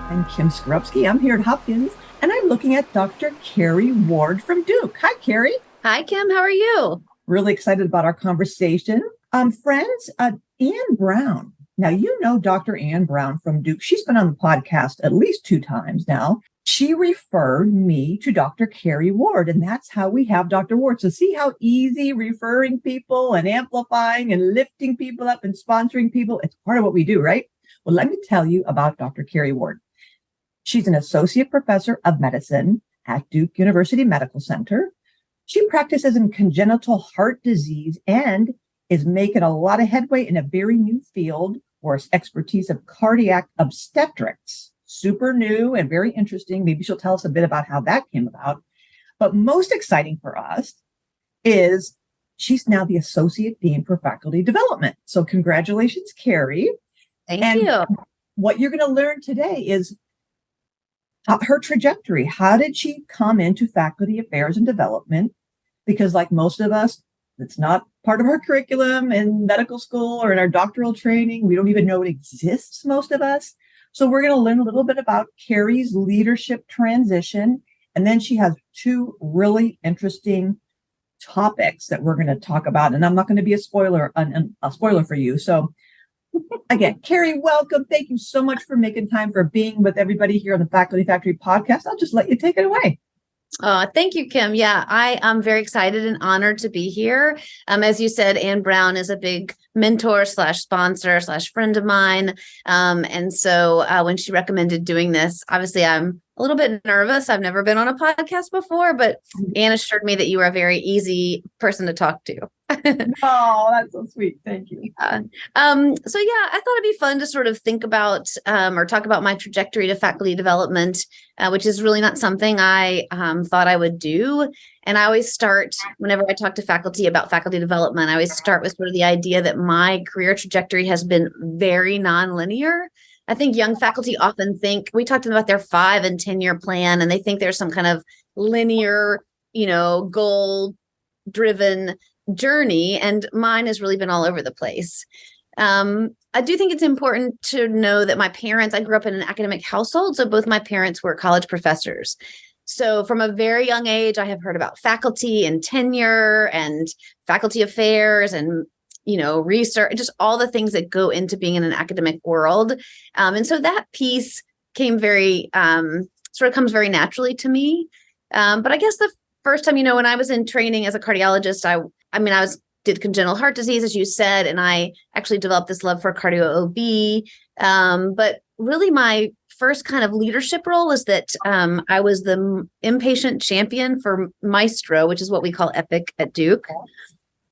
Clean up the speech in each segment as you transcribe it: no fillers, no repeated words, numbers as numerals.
I'm Kim Skrupski. I'm here at Hopkins, and I'm looking at Dr. Cary Ward from Duke. Hi, Cary. Hi, Kim. How are you? Really excited about our conversation. Friends, Ann Brown. Now, you know Dr. Ann Brown from Duke. She's been on the podcast at least 2 times now. She referred me to Dr. Cary Ward, and that's how we have Dr. Ward. So see how easy referring people and amplifying and lifting people up and sponsoring people. It's part of what we do, right? Well, let me tell you about Dr. Cary Ward. She's an associate professor of medicine at Duke University Medical Center. She practices in congenital heart disease and is making a lot of headway in a very new field or expertise of cardiac obstetrics. Super new and very interesting. Maybe she'll tell us a bit about how that came about. But most exciting for us is she's now the Associate Dean for Faculty Development. So congratulations, Cary. Thank you. What you're going to learn today is her trajectory. How did she come into faculty affairs and development? Because like most of us, it's not part of our curriculum in medical school or in our doctoral training. We don't even know it exists, most of us. So we're going to learn a little bit about Cary's leadership transition. And then she has 2 really interesting topics that we're going to talk about. And I'm not going to be a spoiler for you. So again, Cary, welcome. Thank you so much for making time for being with everybody here on the Faculty Factory podcast. I'll just let you take it away. Thank you, Kim. Yeah, I am very excited and honored to be here. As you said, Ann Brown is a big mentor / sponsor / friend of mine. And so when she recommended doing this, obviously I'm a little bit nervous. I've never been on a podcast before, but Ann assured me that you are a very easy person to talk to. Oh, that's so sweet. Thank you. So yeah, I thought it'd be fun to sort of think about or talk about my trajectory to faculty development, which is really not something I thought I would do. And I always start, whenever I talk to faculty about faculty development, I always start with sort of the idea that my career trajectory has been very nonlinear. I think young faculty often think, we talk to them about their 5 and 10-year plan, and they think there's some kind of linear, goal-driven journey, and mine has really been all over the place. I do think it's important to know that I grew up in an academic household, so both my parents were college professors. So from a very young age, I have heard about faculty and tenure and faculty affairs and research, just all the things that go into being in an academic world. And so that piece comes very naturally to me. But I guess the first time, when I was in training as a cardiologist, I did congenital heart disease, as you said, and I actually developed this love for cardio-OB. But really my first kind of leadership role was that I was the inpatient champion for Maestro, which is what we call Epic at Duke.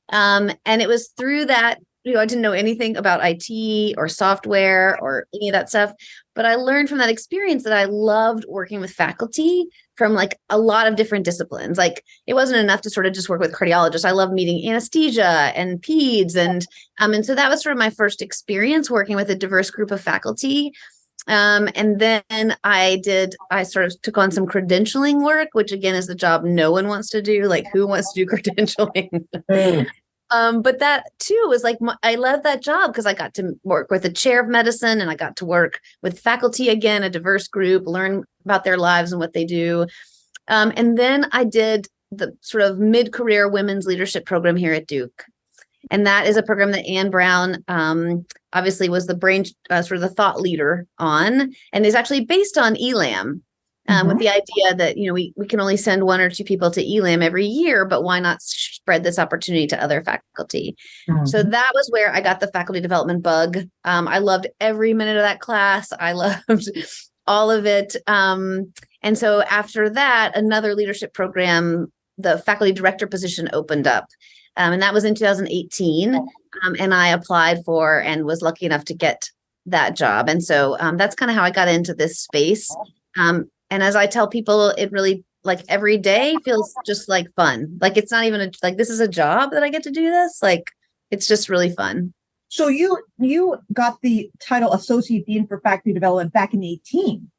And it was through that, I didn't know anything about IT or software or any of that stuff, but I learned from that experience that I loved working with faculty from like a lot of different disciplines. Like it wasn't enough to sort of just work with cardiologists. I love meeting anesthesia and peds. And so that was sort of my first experience working with a diverse group of faculty. And then I sort of took on some credentialing work, which again is the job no one wants to do. Like who wants to do credentialing? But that too was like, I love that job because I got to work with the chair of medicine and I got to work with faculty, again, a diverse group, learn about their lives and what they do. And then I did the sort of mid-career women's leadership program here at Duke. And that is a program that Ann Brown obviously was the brain, sort of the thought leader on, and is actually based on ELAM. With the idea that, we can only send 1 or 2 people to ELAM every year, but why not spread this opportunity to other faculty? So that was where I got the faculty development bug. I loved every minute of that class. I loved all of it. And so after that, another leadership program, the faculty director position opened up. And that was in 2018. And I applied for and was lucky enough to get that job. And so that's kind of how I got into this space. And as I tell people, it really, like every day feels just like fun. Like it's not even this is a job that I get to do this. Like it's just really fun. So you got the title Associate Dean for Faculty Development back in 2018.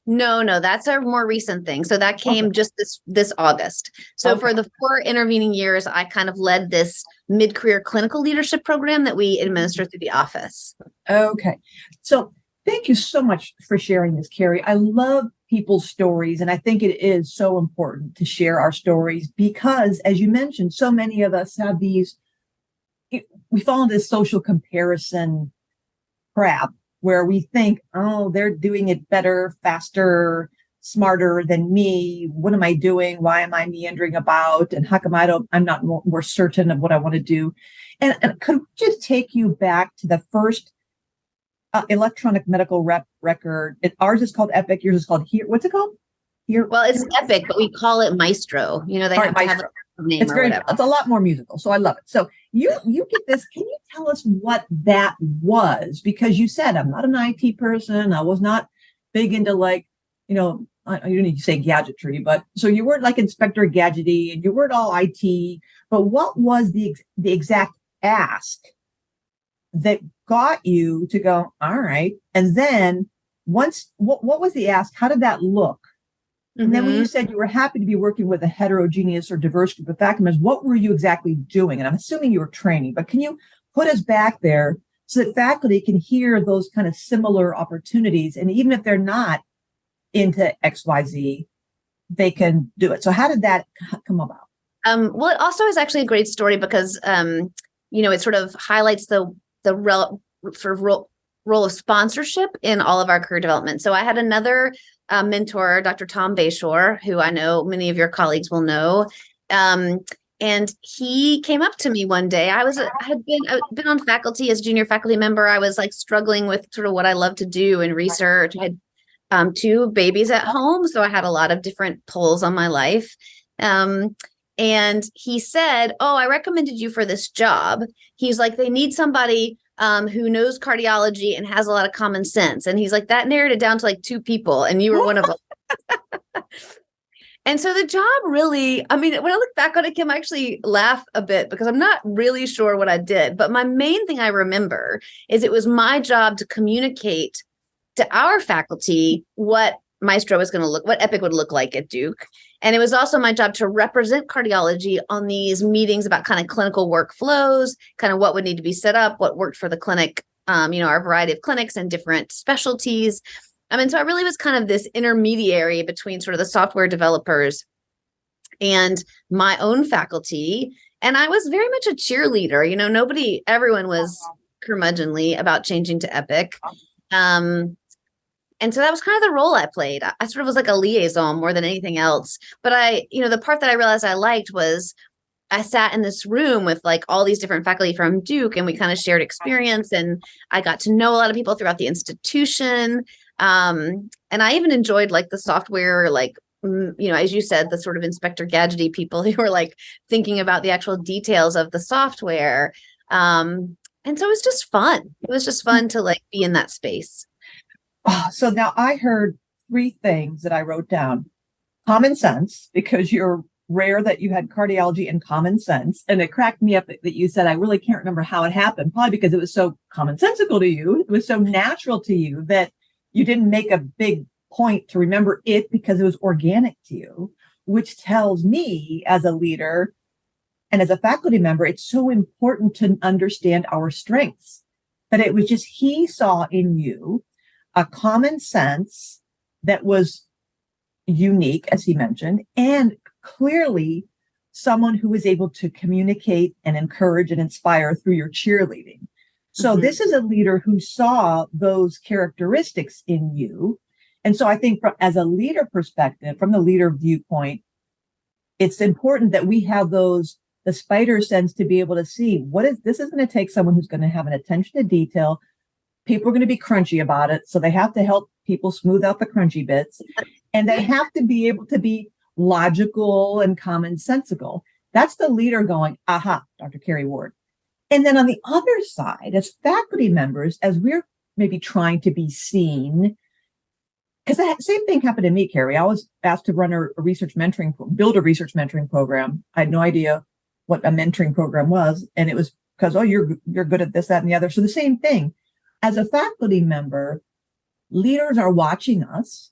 No, that's a more recent thing. So that came just this August. So for the 4 intervening years, I kind of led this mid-career clinical leadership program that we administer through the office. Okay. So Thank you so much for sharing this, Cary. I love people's stories, and I think it is so important to share our stories because, as you mentioned, so many of us have we fall into this social comparison crap where we think, oh, they're doing it better, faster, smarter than me. What am I doing? Why am I meandering about? And how come I'm not more certain of what I want to do? And could we just take you back to the first electronic medical record? Ours is called Epic. Yours is called Here. What's it called? Here. Well, it's Epic, but we call it Maestro. They have to have a name it's or whatever. It's a lot more musical, so I love it. So you get this. Can you tell us what that was? Because you said I'm not an IT person. I was not big into you don't need to say gadgetry, but so you weren't like Inspector Gadgety and you weren't all IT. But what was the exact ask that got you to go, all right? And then what was the ask? How did that look? And then when you said you were happy to be working with a heterogeneous or diverse group of faculty members, what were you exactly doing? And I'm assuming you were training, but can you put us back there so that faculty can hear those kind of similar opportunities? And even if they're not into XYZ, they can do it. So how did that come about? Well, it also is actually a great story because, it sort of highlights the role of sponsorship in all of our career development. So I had another mentor, Dr. Tom Bayshore, who I know many of your colleagues will know. And he came up to me one day. I had been on faculty as junior faculty member. I was struggling with sort of what I love to do in research. I had 2 babies at home, so I had a lot of different pulls on my life. And he said, "Oh, I recommended you for this job." He's like, "They need somebody who knows cardiology and has a lot of common sense." And he's like, "That narrowed it down to 2 people, and you were one of them." And so the job really, when I look back on it, Kim, I actually laugh a bit because I'm not really sure what I did. But my main thing I remember is it was my job to communicate to our faculty what Maestro was going to what Epic would look like at Duke. And it was also my job to represent cardiology on these meetings about kind of clinical workflows, kind of what would need to be set up, what worked for the clinic, our variety of clinics and different specialties. So I really was kind of this intermediary between sort of the software developers and my own faculty. And I was very much a cheerleader. Everyone was curmudgeonly about changing to Epic. And so that was kind of the role I played. I sort of was like a liaison more than anything else. But the part that I realized I liked was I sat in this room with all these different faculty from Duke, and we kind of shared experience, and I got to know a lot of people throughout the institution. And I even enjoyed the software, as you said, the sort of Inspector Gadgety people who were thinking about the actual details of the software. And so it was just fun. It was just fun to be in that space. So now I heard 3 things that I wrote down. Common sense, because you're rare that you had cardiology and common sense. And it cracked me up that you said, I really can't remember how it happened, probably because it was so commonsensical to you. It was so natural to you that you didn't make a big point to remember it because it was organic to you, which tells me as a leader and as a faculty member, it's so important to understand our strengths. That it was just he saw in you a common sense that was unique, as he mentioned, and clearly someone who was able to communicate and encourage and inspire through your cheerleading. So this is a leader who saw those characteristics in you. And so I think as a leader perspective, from the leader viewpoint, it's important that we have the spider sense to be able to see this is going to take someone who's going to have an attention to detail. People are going to be crunchy about it. So they have to help people smooth out the crunchy bits. And they have to be able to be logical and commonsensical. That's the leader going, aha, Dr. Cary Ward. And then on the other side, as faculty members, as we're maybe trying to be seen, because the same thing happened to me, Cary. I was asked to run build a research mentoring program. I had no idea what a mentoring program was. And it was because, you're good at this, that, and the other. So the same thing. As a faculty member, leaders are watching us.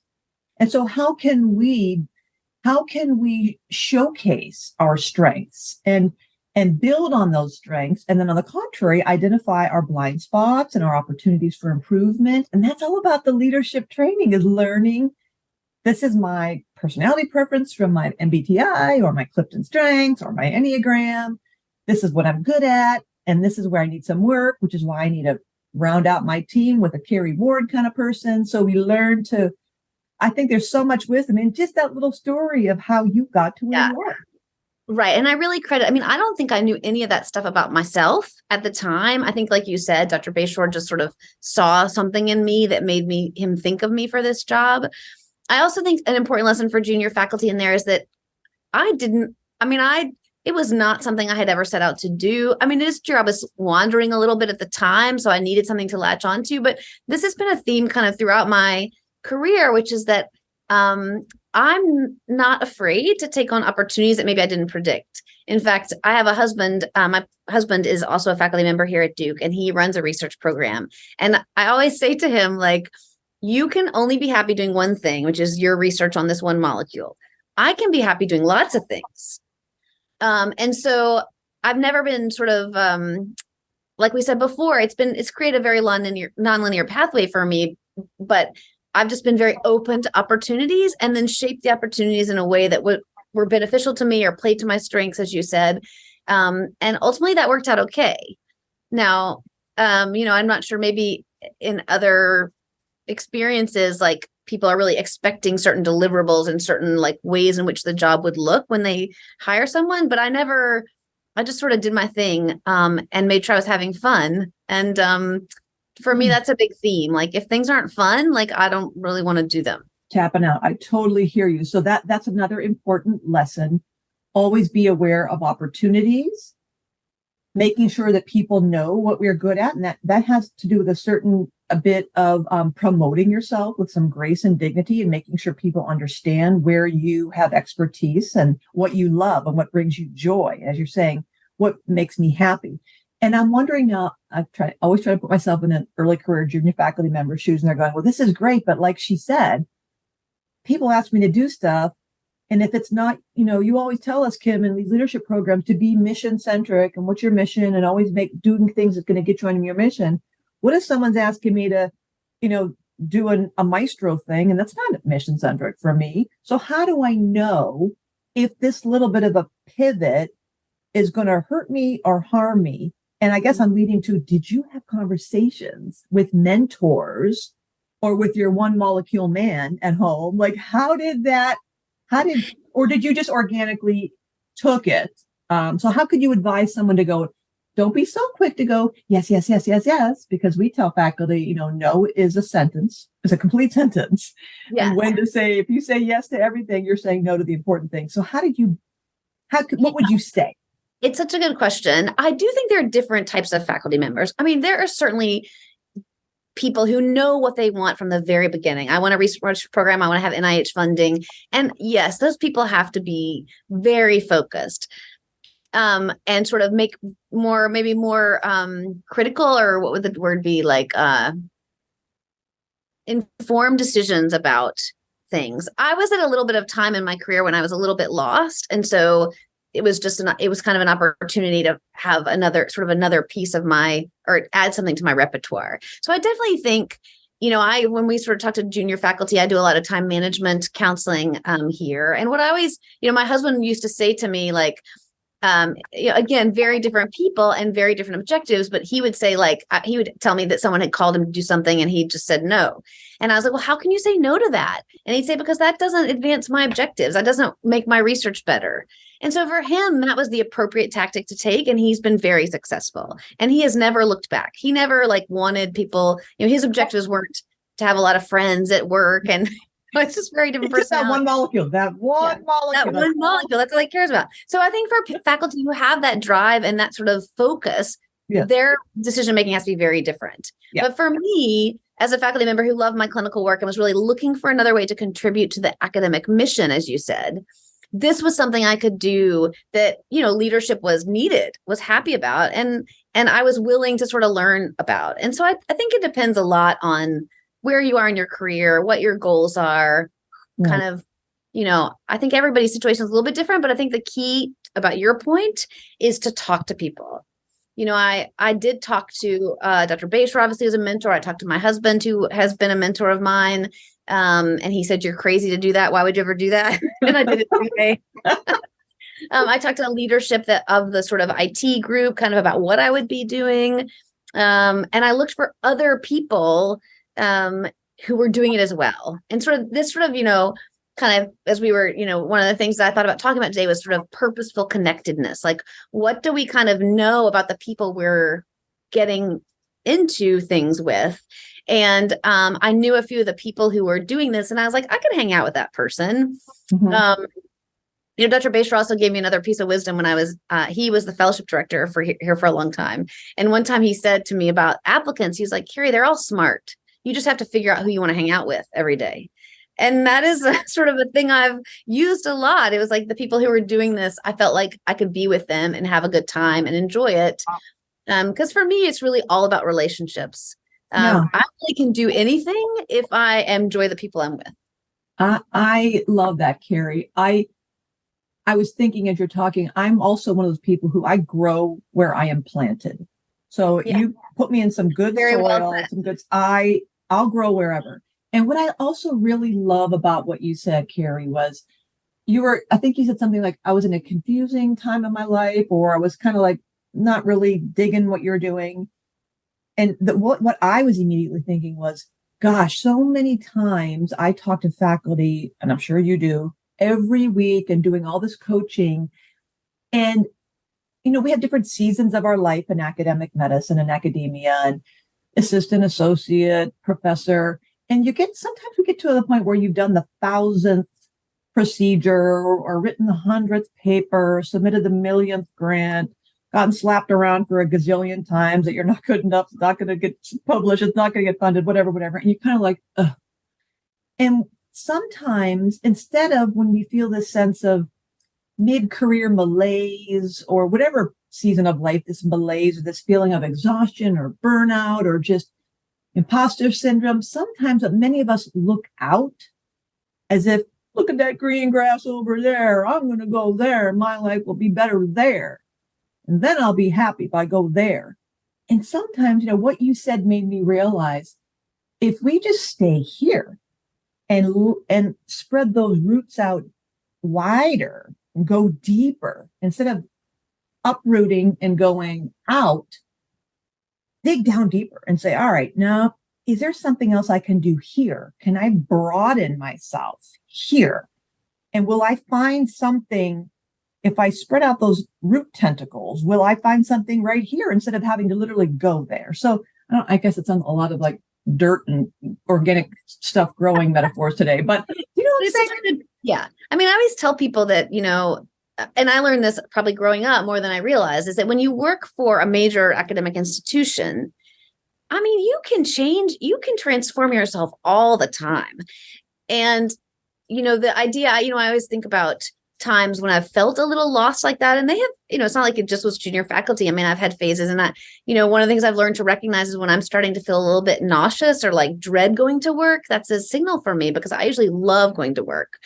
And so how can we showcase our strengths and and build on those strengths. And then on the contrary, identify our blind spots and our opportunities for improvement. And that's all about the leadership training, is learning, this is my personality preference from my MBTI or my Clifton Strengths or my Enneagram. This is what I'm good at. And this is where I need some work, which is why I need to round out my team with a Cary Ward kind of person. So we learn to, I think there's so much wisdom in just that little story of how you got to where you are. Right. And I really credit, I mean, I don't think I knew any of that stuff about myself at the time. I think, like you said, Dr. Bayshore just sort of saw something in me that made him think of me for this job. I also think an important lesson for junior faculty in there is that it was not something I had ever set out to do. I mean, it is true, I was wandering a little bit at the time, so I needed something to latch onto, but this has been a theme kind of throughout my career, which is that I'm not afraid to take on opportunities that maybe I didn't predict. In fact, I have a husband. My husband is also a faculty member here at Duke, and he runs a research program. And I always say to him, like, you can only be happy doing one thing, which is your research on this one molecule. I can be happy doing lots of things. And so I've never been sort of, like we said before, it's created a very nonlinear pathway for me, but I've just been very open to opportunities and then shaped the opportunities in a way that were beneficial to me or played to my strengths, as you said. And ultimately that worked out okay. Now, I'm not sure, maybe in other experiences, like people are really expecting certain deliverables and certain like ways in which the job would look when they hire someone. But I just sort of did my thing and made sure I was having fun. And for me, that's a big theme. Like if things aren't fun, like I don't really want to do them. Tapping out. I totally hear you. So that's another important lesson. Always be aware of opportunities, making sure that people know what we're good at. And that has to do with a bit of promoting yourself with some grace and dignity, and making sure people understand where you have expertise and what you love and what brings you joy. As you're saying, what makes me happy. And I'm wondering now, always try to put myself in an early career junior faculty member's shoes, and they're going, well, this is great. But like she said, people ask me to do stuff. And if it's not, you always tell us, Kim, in these leadership programs to be mission centric and what's your mission, and always doing things that's going to get you on your mission. What if someone's asking me to, do a maestro thing, and that's not mission centric for me? So how do I know if this little bit of a pivot is going to hurt me or harm me? And I guess I'm leading to, did you have conversations with mentors or with your one molecule man at home? Like, or did you just organically took it? So how could you advise someone to go, don't be so quick to go, yes, yes, yes, yes, yes, because we tell faculty, no is a sentence, it's a complete sentence. Yes. And when to say, if you say yes to everything, you're saying no to the important thing. So what would you say? It's such a good question. I do think there are different types of faculty members. I mean, there are certainly people who know what they want from the very beginning. I want a research program. I want to have NIH funding. And yes, those people have to be very focused and sort of make maybe more critical, or what would the word be, like informed decisions about things. I was at a little bit of time in my career when I was a little bit lost. And so it was kind of an opportunity to have another piece of or add something to my repertoire. So I definitely think, when we sort of talk to junior faculty, I do a lot of time management counseling here. And what I always, my husband used to say to me, like, again, very different people and very different objectives, but he would say, like, he would tell me that someone had called him to do something and he just said no. And I was like, well, how can you say no to that? And he'd say, because that doesn't advance my objectives. That doesn't make my research better. And so for him, that was the appropriate tactic to take. And he's been very successful. And he has never looked back. He never wanted people, his objectives weren't to have a lot of friends at work. And it's just very different. It's just that one molecule, That one molecule. That's all he cares about. So I think for faculty who have that drive and that sort of focus, their decision-making has to be very different. Yeah. But for me, as a faculty member who loved my clinical work and was really looking for another way to contribute to the academic mission, as you said, this was something I could do that, leadership was happy about, and I was willing to sort of learn about. And so I think it depends a lot on where you are in your career, what your goals are, kind of, I think everybody's situation is a little bit different, but I think the key about your point is to talk to people. I did talk to Dr. Bayshore, obviously, as a mentor. I talked to my husband, who has been a mentor of mine. And he said, "You're crazy to do that. Why would you ever do that?" And I did it anyway. I talked to leadership of the sort of IT group, kind of about what I would be doing. And I looked for other people who were doing it as well. And kind of as we were, one of the things that I thought about talking about today was sort of purposeful connectedness. Like, what do we kind of know about the people we're getting into things with? And I knew a few of the people who were doing this, and I was like, I could hang out with that person. Mm-hmm. Dr. Bayshore also gave me another piece of wisdom when he was the fellowship director here for a long time. And one time he said to me about applicants, he's like, "Cary, they're all smart. You just have to figure out who you want to hang out with every day." And that is sort of a thing I've used a lot. It was like the people who were doing this, I felt like I could be with them and have a good time and enjoy it. Because for me, it's really all about relationships. I really can do anything if I enjoy the people I'm with. I love that, Cary. I was thinking as you're talking, I'm also one of those people who I grow where I am planted. So you put me in some good soil, some good, I'll grow wherever. And what I also really love about what you said, Cary, was I think you said something like, I was in a confusing time of my life, or I was kind of like not really digging what you're doing. And what I was immediately thinking was, gosh, so many times I talk to faculty, and I'm sure you do, every week, and doing all this coaching. And, we have different seasons of our life in academic medicine and academia, and assistant, associate, professor. And sometimes we get to the point where you've done the 1,000th procedure or written the 100th paper, submitted the 1,000,000th grant, gotten slapped around for a gazillion times that you're not good enough, it's not going to get published, it's not going to get funded, whatever. And you're kind of like, ugh. And sometimes instead of when we feel this sense of mid-career malaise or whatever season of life, this malaise or this feeling of exhaustion or burnout or just imposter syndrome, sometimes many of us look out as if, look at that green grass over there. I'm going to go there. My life will be better there. And then I'll be happy if I go there. And sometimes, what you said made me realize if we just stay here and spread those roots out wider and go deeper, instead of uprooting and going out, dig down deeper and say, all right, now, is there something else I can do here? Can I broaden myself here? And will I find something, if I spread out those root tentacles, will I find something right here instead of having to literally go there? So I guess it's a lot of like dirt and organic stuff growing metaphors today, but you know what I'm saying? Yeah. I mean, I always tell people that, and I learned this probably growing up more than I realized, is that when you work for a major academic institution, I mean, you can transform yourself all the time. And, the idea, I always think about times when I've felt a little lost like that. And they have, it's not like it just was junior faculty. I mean, I've had phases, and one of the things I've learned to recognize is when I'm starting to feel a little bit nauseous or like dread going to work, that's a signal for me, because I usually love going to work.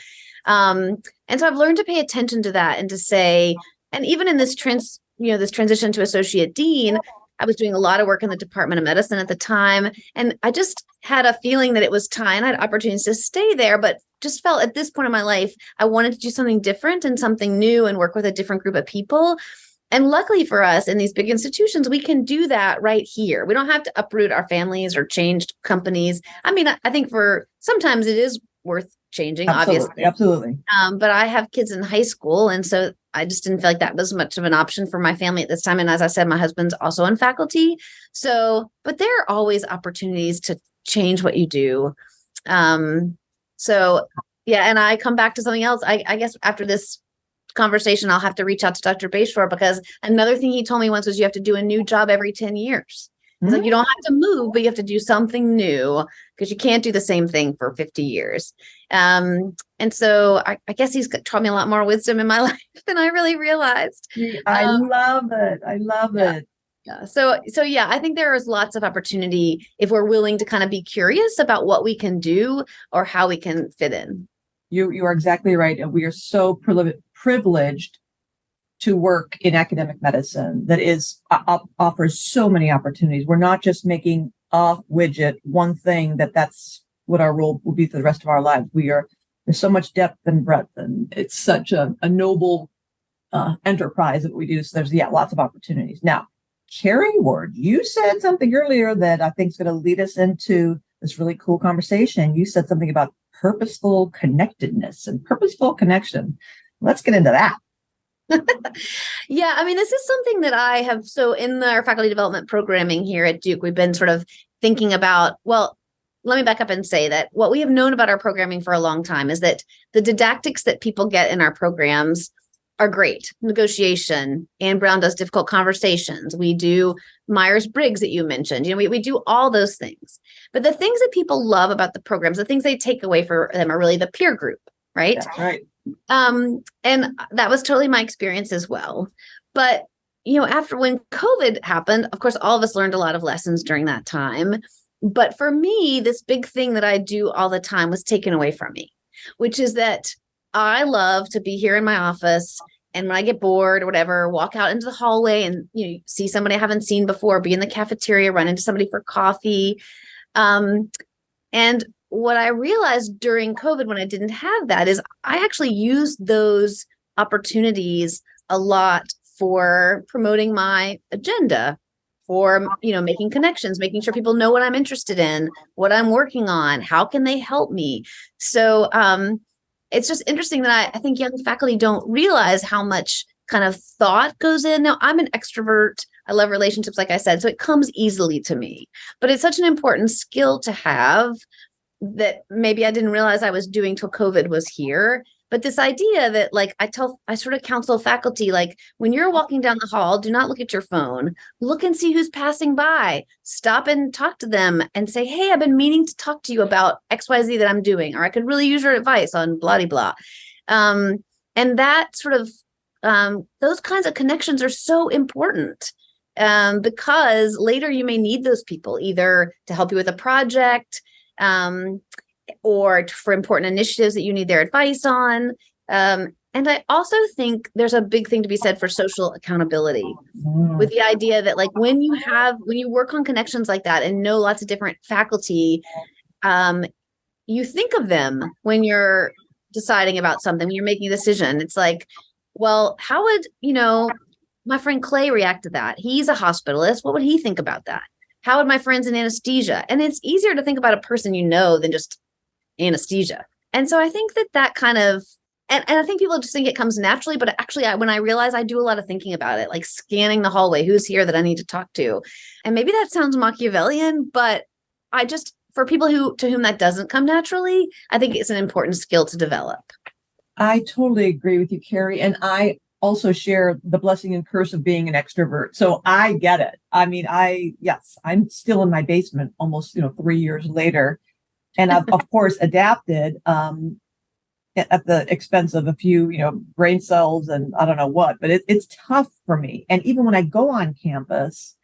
And so I've learned to pay attention to that and to say, and even in this this transition to associate dean, I was doing a lot of work in the Department of Medicine at the time. And I just had a feeling that it was time. I had opportunities to stay there, but just felt at this point in my life, I wanted to do something different and something new and work with a different group of people. And luckily for us in these big institutions, we can do that right here. We don't have to uproot our families or change companies. I mean, I think sometimes it is worth changing, obviously. Absolutely. But I have kids in high school. And so I just didn't feel like that was much of an option for my family at this time. And as I said, my husband's also in faculty. But there are always opportunities to change what you do. And I come back to something else. I guess after this conversation, I'll have to reach out to Dr. Bayshore, because another thing he told me once was you have to do a new job every 10 years. It's like, you don't have to move, but you have to do something new, because you can't do the same thing for 50 years. And so I guess he's taught me a lot more wisdom in my life than I really realized. I love it. I love it. Yeah. So yeah, I think there is lots of opportunity if we're willing to kind of be curious about what we can do or how we can fit in. You are exactly right. And we are so privileged to work in academic medicine that offers so many opportunities. We're not just making a widget, one thing that's what our role will be for the rest of our lives. There's so much depth and breadth, and it's such a noble enterprise that we do. So there's lots of opportunities. Now, Cary Ward, you said something earlier that I think is going to lead us into this really cool conversation. You said something about purposeful connectedness and purposeful connection. Let's get into that. Yeah, I mean, this is something that I have. So in our faculty development programming here at Duke, we've been sort of thinking about, well, let me back up and say that what we have known about our programming for a long time is that the didactics that people get in our programs are great. Negotiation. Anne Brown does difficult conversations. We do Myers-Briggs that you mentioned. We do all those things. But the things that people love about the programs, the things they take away for them are really the peer group, right? That's right. And that was totally my experience as well. But, after when COVID happened, of course, all of us learned a lot of lessons during that time. But for me, this big thing that I do all the time was taken away from me, which is that I love to be here in my office. And when I get bored or whatever, walk out into the hallway and see somebody I haven't seen before, be in the cafeteria, run into somebody for coffee. And what I realized during COVID when I didn't have that is I actually used those opportunities a lot for promoting my agenda, for, making connections, making sure people know what I'm interested in, what I'm working on, how can they help me? So it's just interesting that I think young faculty don't realize how much kind of thought goes in. Now, I'm an extrovert. I love relationships, like I said, so it comes easily to me. But it's such an important skill to have that maybe I didn't realize I was doing till COVID was here. But this idea that I sort of counsel faculty, when you're walking down the hall, do not look at your phone, look and see who's passing by, stop and talk to them and say, hey, I've been meaning to talk to you about XYZ that I'm doing, or I could really use your advice on blah, blah. And that sort of, those kinds of connections are so important because later you may need those people either to help you with a project, or for important initiatives that you need their advice on. And I also think there's a big thing to be said for social accountability with the idea that when you work on connections like that and know lots of different faculty, you think of them when you're deciding about something, when you're making a decision. It's well, how would, my friend Clay react to that? He's a hospitalist. What would he think about that? How would my friends in anesthesia? And it's easier to think about a person than just anesthesia. And so I think that kind of, and I think people just think it comes naturally, but actually when I realize I do a lot of thinking about it, like scanning the hallway, who's here that I need to talk to. And maybe that sounds Machiavellian, but for people to whom that doesn't come naturally, I think it's an important skill to develop. I totally agree with you, Cary. And I also share the blessing and curse of being an extrovert. So I get it. I mean, I'm still in my basement almost, 3 years later. And I've, of course, adapted at the expense of a few, brain cells and I don't know what, but it's tough for me. And even when I go on campus,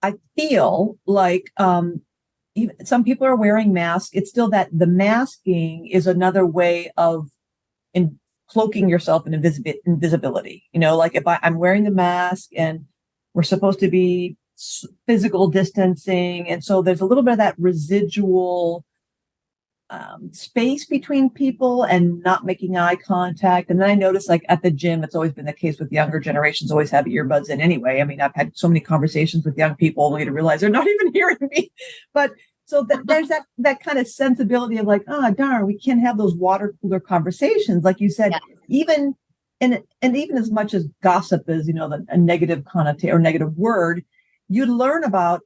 I feel like even some people are wearing masks. It's still that the masking is another way of cloaking yourself in invisibility. If I'm wearing the mask and we're supposed to be physical distancing. And so there's a little bit of that residual space between people and not making eye contact. And then I notice at the gym, it's always been the case with younger generations, always have earbuds in anyway. I mean, I've had so many conversations with young people only to realize they're not even hearing me. But so there's that kind of sensibility of darn, we can't have those water cooler conversations. Like you said, yeah. And even as much as gossip is, a negative connotation or negative word, you learn about,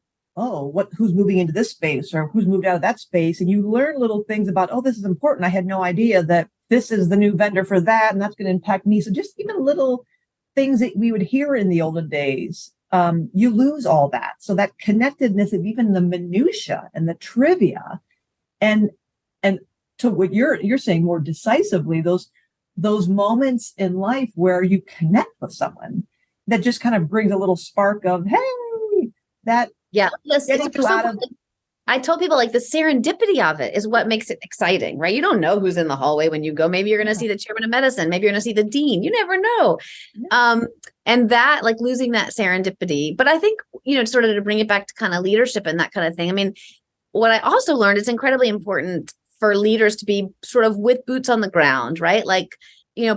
who's moving into this space or who's moved out of that space. And you learn little things about, this is important. I had no idea that this is the new vendor for that. And that's going to impact me. So just even little things that we would hear in the olden days, you lose all that. So that connectedness of even the minutia and the trivia and to what you're saying more decisively, those moments in life where you connect with someone that just kind of brings a little spark of, hey, that. Yeah, I told people like the serendipity of it is what makes it exciting, right? You don't know who's in the hallway when you go. Maybe you're going to see the chairman of medicine. Maybe you're going to see the dean. You never know. And that, like, losing that serendipity. But I think, sort of to bring it back to kind of leadership and that kind of thing. I mean, what I also learned, it's incredibly important for leaders to be sort of with boots on the ground, right? Like,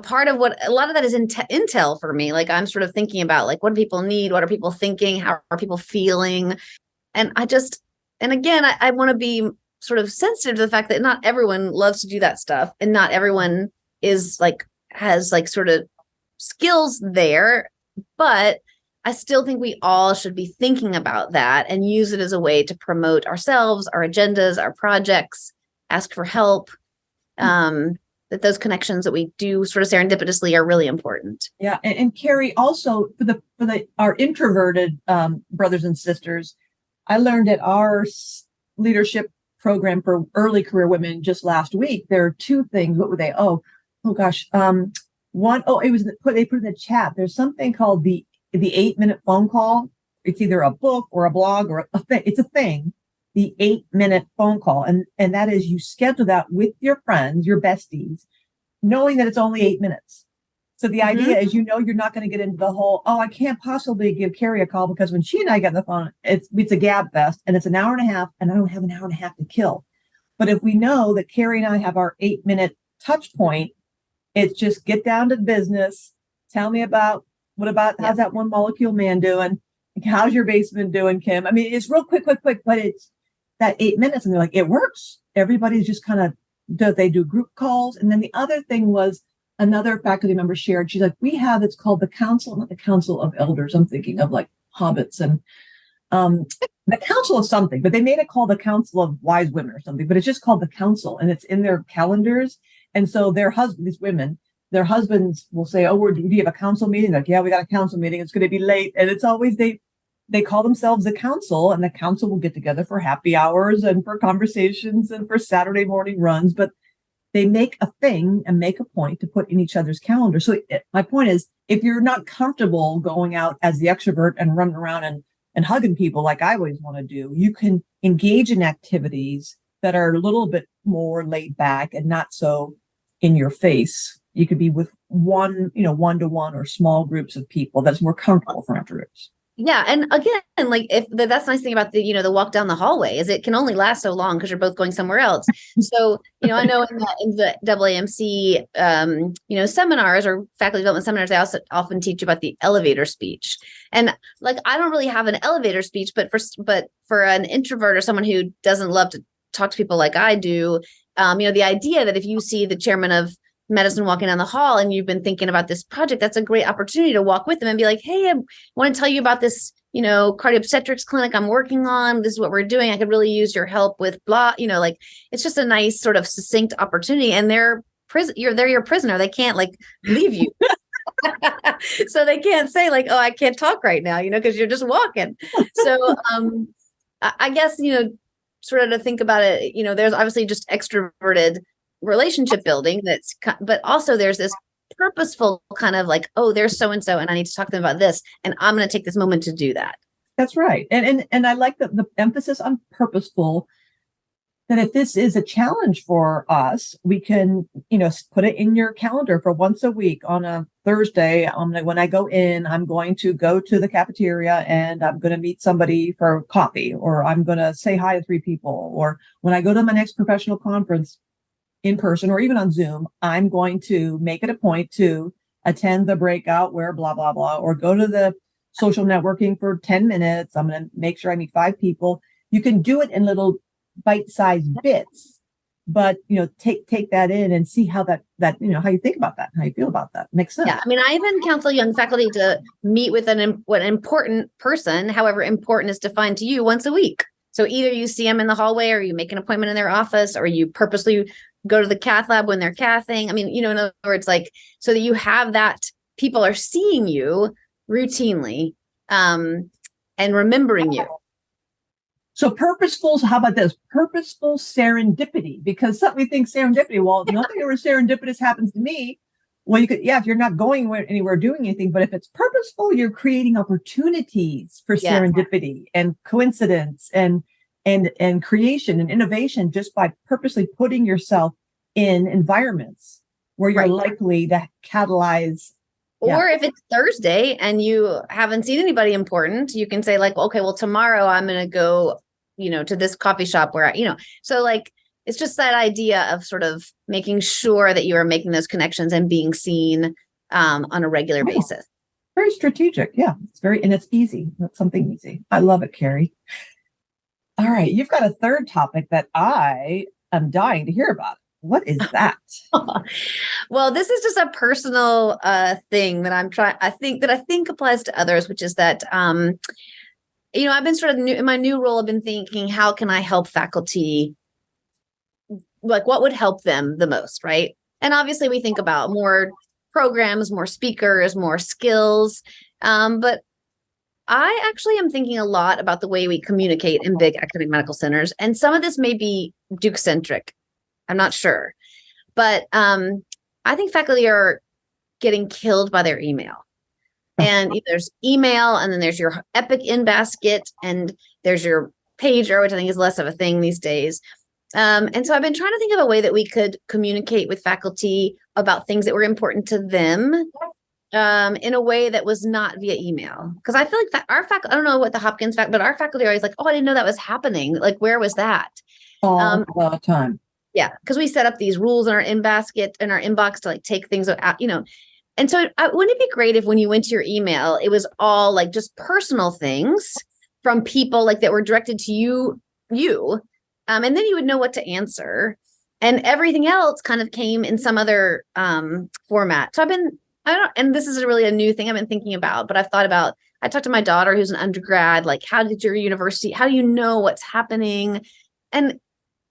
part of what, a lot of that is intel for me. Like, I'm sort of thinking about, like, what do people need? What are people thinking? How are people feeling? And again, I want to be sort of sensitive to the fact that not everyone loves to do that stuff. And not everyone is like, has like sort of skills there, but I still think we all should be thinking about that and use it as a way to promote ourselves, our agendas, our projects, ask for help. That those connections that we do sort of serendipitously are really important. Yeah. And Cary, also for our introverted brothers and sisters, I learned at our leadership program for early career women just last week, there are two things. What were they? Oh gosh. They put in the chat. There's something called the 8-minute phone call. It's either a book or a blog or a thing. It's a thing. The 8-minute phone call. And that is, you schedule that with your friends, your besties, knowing that it's only 8 minutes. So the idea is, you're not going to get into the whole, I can't possibly give Cary a call because when she and I get on the phone, it's a gab fest and it's an hour and a half and I don't have an hour and a half to kill. But if we know that Cary and I have our 8-minute touch point, it's just get down to business. Tell me how's that one molecule man doing? How's your basement doing, Kim? I mean, it's real quick, but it's that 8 minutes and they're like, it works. Everybody's just kind of, they do group calls. And then the other thing was, another faculty member shared, she's like, it's called the council, not the council of elders. I'm thinking of like hobbits and the council of something, but they made it called the council of wise women or something, but it's just called the council and it's in their calendars. And so their husbands will say, do you have a council meeting? Like, yeah, we got a council meeting. It's going to be late. And it's always, they call themselves the council, and the council will get together for happy hours and for conversations and for Saturday morning runs. But they make a thing and make a point to put in each other's calendar. So my point is, if you're not comfortable going out as the extrovert and running around and hugging people like I always want to do, you can engage in activities that are a little bit more laid back and not so in your face. You could be with one-to-one or small groups of people that's more comfortable for introverts. Yeah. And again, like, if that's the nice thing about the walk down the hallway is it can only last so long because you're both going somewhere else. So, I know in the AAMC, seminars or faculty development seminars, they also often teach about the elevator speech. And like, I don't really have an elevator speech, but for an introvert or someone who doesn't love to talk to people like I do, the idea that if you see the chairman of medicine walking down the hall and you've been thinking about this project, that's a great opportunity to walk with them and be like, hey, I want to tell you about this, cardio-obstetrics clinic I'm working on. This is what we're doing. I could really use your help with blah, like, it's just a nice sort of succinct opportunity. And they're your prisoner. They can't like leave you. So they can't say like, I can't talk right now, because you're just walking. So I guess, sort of to think about it, there's obviously just extroverted relationship building but also there's this purposeful kind of like, there's so-and-so and I need to talk to them about this. And I'm going to take this moment to do that. That's right. And I like the emphasis on purposeful, that if this is a challenge for us, we can, put it in your calendar for once a week on a Thursday. When I go in, I'm going to go to the cafeteria and I'm going to meet somebody for coffee, or I'm going to say hi to 3 people. Or when I go to my next professional conference, in person or even on Zoom, I'm going to make it a point to attend the breakout where blah, blah, blah, or go to the social networking for 10 minutes. I'm going to make sure I meet 5 people. You can do it in little bite-sized bits, but, take that in and see how that, how you think about that, how you feel about that. Makes sense. Yeah. I mean, I even counsel young faculty to meet with an important person, however important is defined to you, once a week. So either you see them in the hallway or you make an appointment in their office, or you purposely go to the cath lab when they're cathing. I mean, in other words, like, so that you have that people are seeing you routinely and remembering you. So purposeful, how about this? Purposeful serendipity, because we think serendipity, well, nothing ever serendipitous happens to me. Well, you could, if you're not going anywhere doing anything, but if it's purposeful, you're creating opportunities for serendipity and coincidence and and creation and innovation just by purposely putting yourself in environments where you're likely to catalyze. Or if it's Thursday and you haven't seen anybody important, you can say like, okay, well, tomorrow I'm going to go, to this coffee shop where so like, it's just that idea of sort of making sure that you are making those connections and being seen on a regular basis. Very strategic. Yeah. And it's easy. That's something easy. I love it, Cary. All right. You've got a third topic that I am dying to hear about. What is that? Well, this is just a personal thing that I think applies to others, which is that, I've been sort of in my new role, I've been thinking, how can I help faculty? Like what would help them the most, right? And obviously we think about more programs, more speakers, more skills. But I actually am thinking a lot about the way we communicate in big academic medical centers. And some of this may be Duke-centric. I'm not sure. But I think faculty are getting killed by their email. And there's email, and then there's your Epic in basket, and there's your pager, which I think is less of a thing these days. And so I've been trying to think of a way that we could communicate with faculty about things that were important to them in a way that was not via email. Because I feel like our faculty, I don't know what the Hopkins faculty, but our faculty are always like, oh, I didn't know that was happening. Like, where was that? All the time. Yeah, because we set up these rules in our in basket, in our inbox to like take things out, And so wouldn't it be great if when you went to your email, it was all like just personal things from people like that were directed to you, and then you would know what to answer, and everything else kind of came in some other format. So and this is really a new thing I've been thinking about, but I talked to my daughter who's an undergrad, like, how do you know what's happening? And,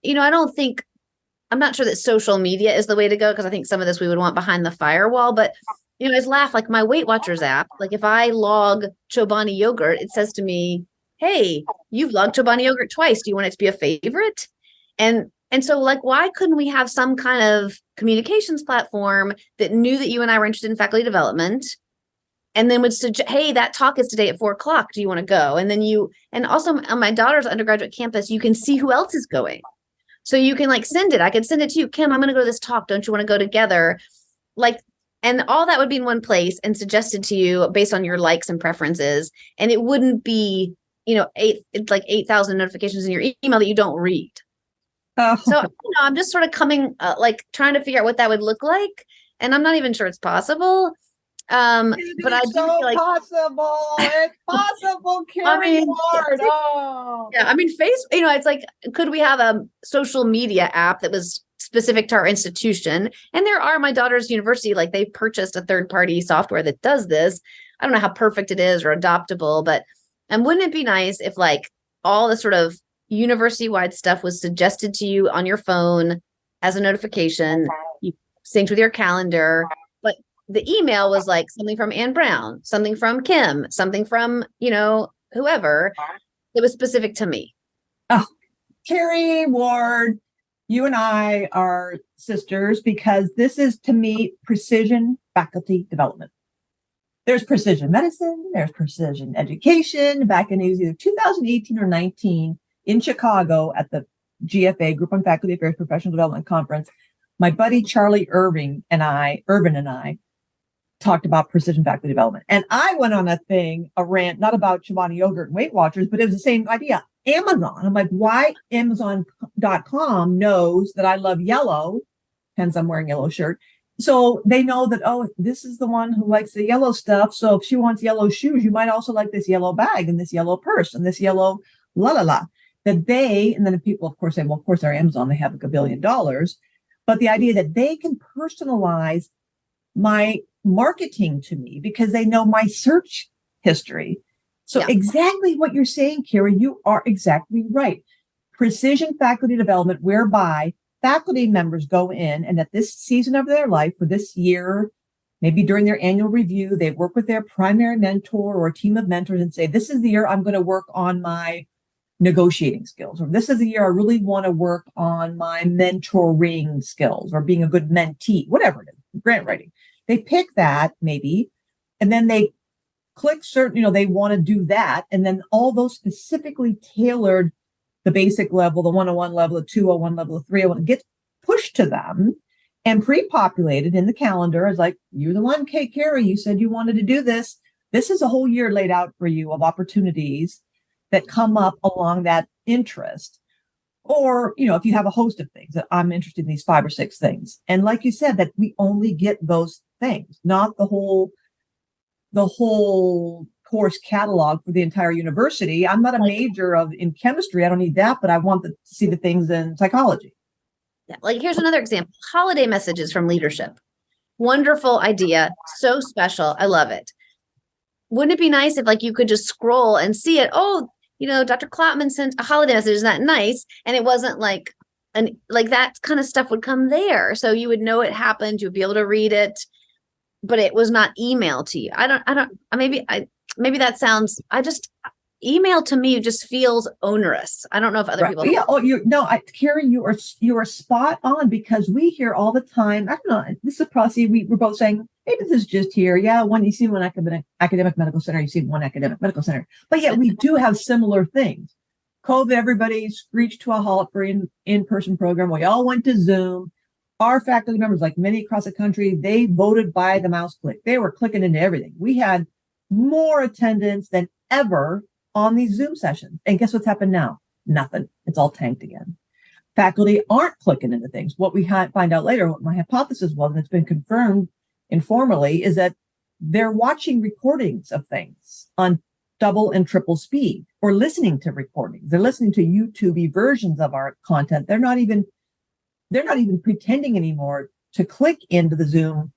I'm not sure that social media is the way to go, because I think some of this we would want behind the firewall, but I just laugh, like my Weight Watchers app, like if I log Chobani yogurt, it says to me, hey, you've logged Chobani yogurt twice. Do you want it to be a favorite? And so like, why couldn't we have some kind of communications platform that knew that you and I were interested in faculty development, and then would suggest, hey, that talk is today at 4:00. Do you want to go? And then and also on my daughter's undergraduate campus, you can see who else is going. So you can like send it. I could send it to you, Kim, I'm going to go to this talk. Don't you want to go together? Like, and all that would be in one place and suggested to you based on your likes and preferences. And it wouldn't be, 8,000 notifications in your email that you don't read. Oh. So, I'm just sort of trying to figure out what that would look like. And I'm not even sure it's possible. But I do feel like possible. It's possible, Cary Ward. Oh. Yeah, it's like, could we have a social media app that was specific to our institution? And there are, my daughter's university, like they purchased a third-party software that does this. I don't know how perfect it is or adoptable, but wouldn't it be nice if like all the sort of university-wide stuff was suggested to you on your phone as a notification, you synced with your calendar, but the email was like something from Ann Brown, something from Kim, something from, whoever. It was specific to me. Oh, Cary Ward, you and I are sisters, because this is, to me, precision faculty development. There's precision medicine, there's precision education. Back in either 2018 or 19 in Chicago at the GFA, Group on Faculty Affairs Professional Development Conference, my buddy Charlie Irvin and I talked about precision faculty development. And I went on a rant, not about Chobani yogurt and Weight Watchers, but it was the same idea. Amazon. I'm like, why Amazon.com knows that I love yellow, hence I'm wearing a yellow shirt. So they know that, oh, this is the one who likes the yellow stuff. So if she wants yellow shoes, you might also like this yellow bag and this yellow purse and this yellow la. And then people, of course, say, well, of course, they're Amazon. They have like $1 billion. But the idea that they can personalize my marketing to me because they know my search history. So exactly what you're saying, Cary, you are exactly right. Precision faculty development, whereby faculty members go in and at this season of their life for this year, maybe during their annual review, they work with their primary mentor or a team of mentors and say, this is the year I'm going to work on my negotiating skills, or this is the year I really want to work on my mentoring skills or being a good mentee, whatever it is, grant writing. They pick that maybe, and then they click certain, they want to do that. And then all those specifically tailored the basic level, the 101 level, the 201 level, the 301, gets pushed to them and pre-populated in the calendar as like, you're the one, Kate Cary, you said you wanted to do this. This is a whole year laid out for you of opportunities that come up along that interest. Or, if you have a host of things that I'm interested in these 5 or 6 things. And like you said, that we only get those things, not the whole course catalog for the entire university. I'm not a major in chemistry. I don't need that, but I want to see the things in psychology. Yeah. Like here's another example. Holiday messages from leadership. Wonderful idea. So special. I love it. Wouldn't it be nice if like you could just scroll and see it? Oh, Dr. Klopman sent a holiday message. Isn't that nice? And it wasn't like that kind of stuff would come there. So you would know it happened. You would be able to read it, but it was not emailed to you. Maybe that sounds, email to me just feels onerous. I don't know if other people. Yeah. Cary, you are spot on, because we hear all the time. I don't know. This is probably, we're both saying, maybe this is just here. Yeah. When you see one academic medical center, you see one academic medical center, but yet we do have similar things. COVID, everybody screeched to a halt for in-person program. We all went to Zoom. Our faculty members, like many across the country, they voted by the mouse click. They were clicking into everything. We had more attendance than ever on these Zoom sessions. And guess what's happened now? Nothing. It's all tanked again. Faculty aren't clicking into things. What we find out later, what my hypothesis was, and it's been confirmed informally, is that they're watching recordings of things on double and triple speed, or listening to recordings. They're listening to YouTube versions of our content. They're not even pretending anymore to click into the Zoom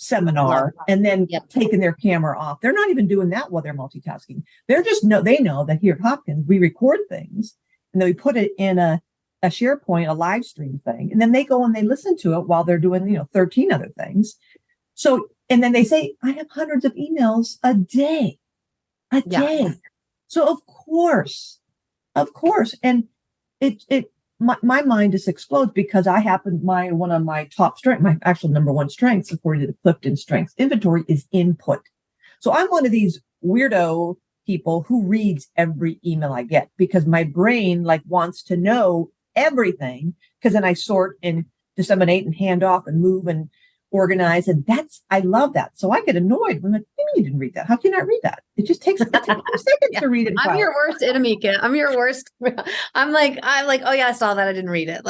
seminar and then taking their camera off. They're not even doing that while they're multitasking. They know that here at Hopkins, we record things and then we put it in a SharePoint, a live stream thing. And then they go and they listen to it while they're doing, 13 other things. So, and then they say, I have hundreds of emails a day. So of course. And my mind just explodes, because one of my top strengths, my actual number one strengths, according to the Clifton Strengths Inventory, is input. So I'm one of these weirdo people who reads every email I get, because my brain wants to know everything, because then I sort and disseminate and hand off and move and organize. And I love that. So I get annoyed when you didn't read that. How can you not read that? It just takes 2 seconds to read it. I'm your worst enemy, Kim. I'm your worst. I'm like, oh yeah, I saw that. I didn't read it.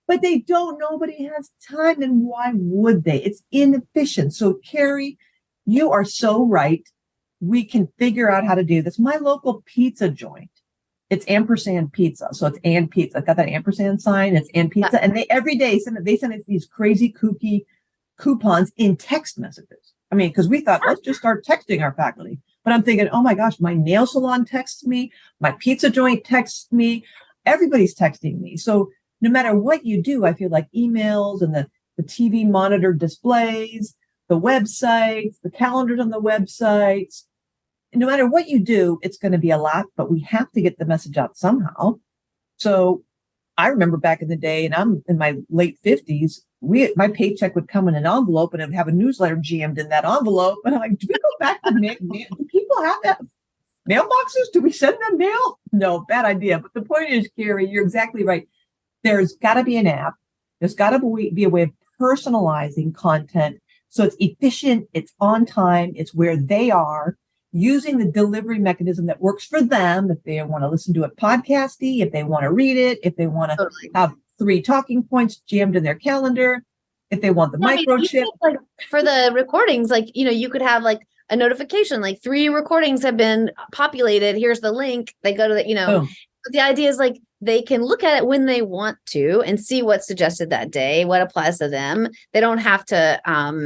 But they don't. Nobody has time. And why would they? It's inefficient. So Cary, you are so right. We can figure out how to do this. My local pizza joint, it's ampersand pizza. So it's and pizza. I've got that ampersand sign. It's and pizza. And they every day send us these crazy kooky coupons in text messages. I mean, because we thought, let's just start texting our faculty. But I'm thinking, oh my gosh, my nail salon texts me. My pizza joint texts me. Everybody's texting me. So no matter what you do, I feel like emails and the TV monitor displays, the websites, the calendars on the websites, no matter what you do, it's going to be a lot, but we have to get the message out somehow. So I remember back in the day, and I'm in my late 50s, my paycheck would come in an envelope and it would have a newsletter jammed in that envelope. And I'm like, do we go back to mail? Do people have that? Mailboxes? Do we send them mail? No, bad idea. But the point is, Cary, you're exactly right. There's got to be an app. There's got to be a way of personalizing content so it's efficient, it's on time, it's where they are, using the delivery mechanism that works for them. If they want to listen to it podcasty, if they want to read it, if they want to have 3 talking points jammed in their calendar, if they want the microchip. For the recordings, you could have a notification, 3 recordings have been populated. Here's the link. They go to the, but the idea is they can look at it when they want to and see what's suggested that day, what applies to them. They don't have to, I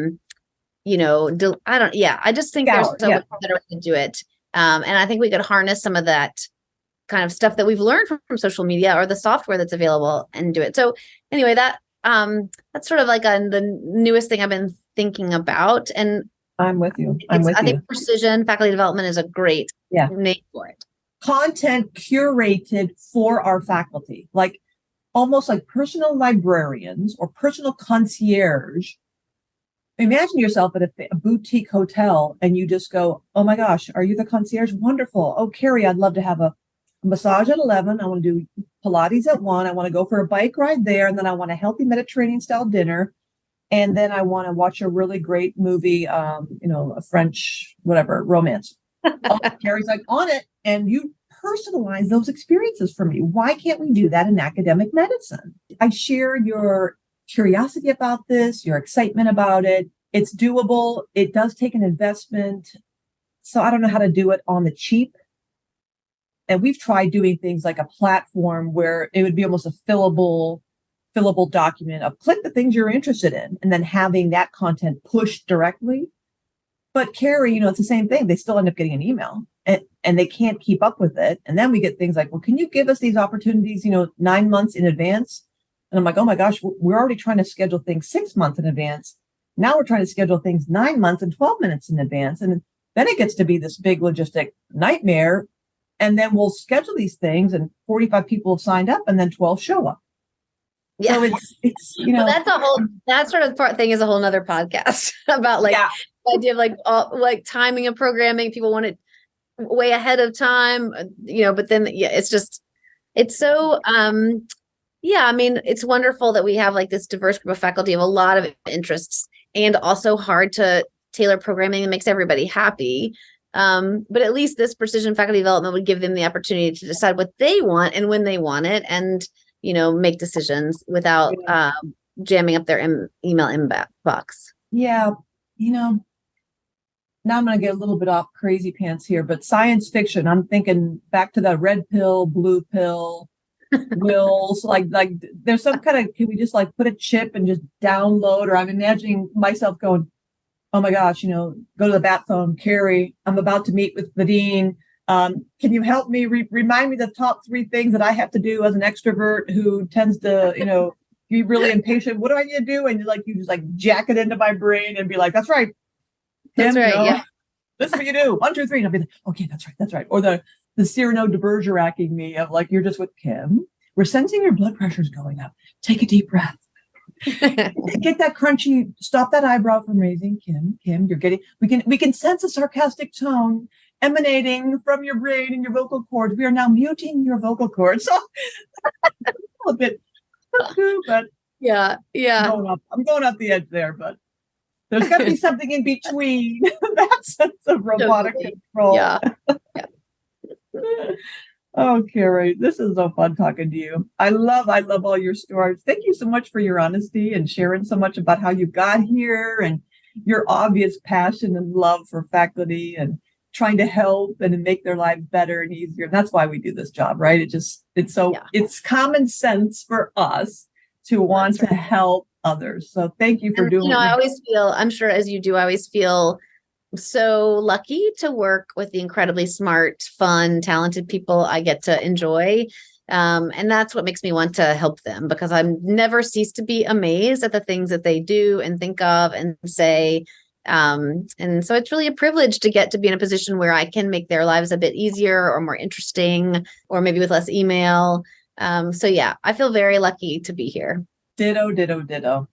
just think there's so much better way to do it. And I think we could harness some of that kind of stuff that we've learned from social media or the software that's available and do it. So anyway, that's sort of the newest thing I've been thinking about. And I'm with you. I think precision faculty development is a great name for it. Content curated for our faculty, almost like personal librarians or personal concierge. Imagine yourself at a boutique hotel and you just go, oh my gosh, are you the concierge? Wonderful. Oh, Cary, I'd love to have a massage at 11. I want to do Pilates at 1. I want to go for a bike ride there. And then I want a healthy Mediterranean style dinner. And then I want to watch a really great movie, a French, whatever, romance. Oh, Cary's like, on it. And you personalize those experiences for me. Why can't we do that in academic medicine? I share your curiosity about this, your excitement about it. It's doable. It does take an investment. So I don't know how to do it on the cheap. And we've tried doing things like a platform where it would be almost a fillable document of click the things you're interested in and then having that content pushed directly. But Cary, it's the same thing. They still end up getting an email and they can't keep up with it. And then we get things like, well, can you give us these opportunities, 9 months in advance? And I'm like, oh my gosh, we're already trying to schedule things 6 months in advance. Now we're trying to schedule things 9 months and 12 minutes in advance. And then it gets to be this big logistic nightmare. And then we'll schedule these things and 45 people have signed up and then 12 show up. Yeah. So it's well, that sort of thing is a whole nother podcast about the idea of timing and programming. People want it way ahead of time, but then, it's so, it's wonderful that we have this diverse group of faculty of a lot of interests and also hard to tailor programming that makes everybody happy. But at least this precision faculty development would give them the opportunity to decide what they want and when they want it and, make decisions without jamming up their email inbox. Yeah. Now I'm going to get a little bit off crazy pants here, but science fiction, I'm thinking back to the red pill, blue pill, wills, like there's some kind of, can we just put a chip and just download? Or I'm imagining myself going, oh my gosh, go to the bat phone, Cary, I'm about to meet with the dean. Can you help me remind me the top 3 things that I have to do as an extrovert who tends to, be really impatient? What do I need to do? And you just jack it into my brain and be like, that's right. That's right. Yeah. This is what you do. 1, 2, 3. And I'll be like, okay, that's right. Or the Cyrano de Bergerac-ing me of you're just with Kim. We're sensing your blood pressure's going up. Take a deep breath. Get that crunchy, stop that eyebrow from raising. Kim, you're getting, we can sense a sarcastic tone emanating from your brain and your vocal cords. We are now muting your vocal cords. So a bit, but yeah. I'm going up the edge there, but there's got to be something in between that sense of robotic control. Yeah. Oh, Cary, this is so fun talking to you. I love all your stories. Thank you so much for your honesty and sharing so much about how you got here and your obvious passion and love for faculty and trying to help and make their lives better and easier. And that's why we do this job, right? It's common sense for us to want to help others. So thank you for doing it. I always feel, I'm sure as you do, I always feel so lucky to work with the incredibly smart, fun, talented people I get to enjoy. And that's what makes me want to help them because I never cease to be amazed at the things that they do and think of and say. And so it's really a privilege to get to be in a position where I can make their lives a bit easier or more interesting, or maybe with less email. I feel very lucky to be here. Ditto.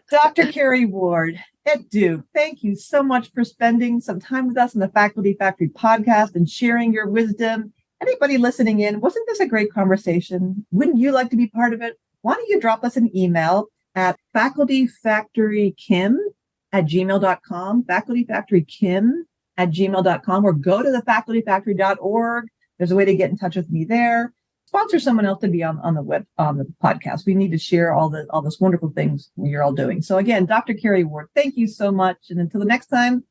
Dr. Cary Ward at Duke, thank you so much for spending some time with us on the Faculty Factory podcast and sharing your wisdom. Anybody listening in, wasn't this a great conversation? Wouldn't you like to be part of it? Why don't you drop us an email at facultyfactorykim@gmail.com, facultyfactorykim@gmail.com, or go to thefacultyfactory.org. There's a way to get in touch with me there. Sponsor someone else to be on the podcast. We need to share all this wonderful things you're all doing. So again, Dr. Cary Ward, thank you so much. And until the next time,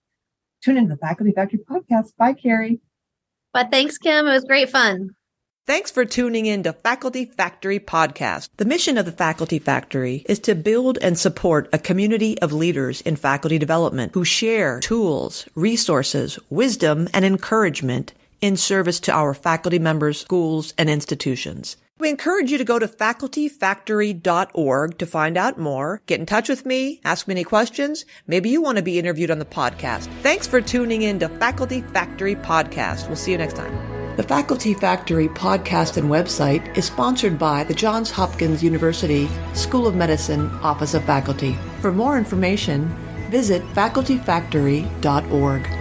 tune into the Faculty Factory podcast. Bye, Cary. But thanks, Kim. It was great fun. Thanks for tuning in to Faculty Factory Podcast. The mission of the Faculty Factory is to build and support a community of leaders in faculty development who share tools, resources, wisdom, and encouragement in service to our faculty members, schools, and institutions. We encourage you to go to facultyfactory.org to find out more, get in touch with me, ask me any questions. Maybe you want to be interviewed on the podcast. Thanks for tuning in to Faculty Factory Podcast. We'll see you next time. The Faculty Factory podcast and website is sponsored by the Johns Hopkins University School of Medicine Office of Faculty. For more information, visit facultyfactory.org.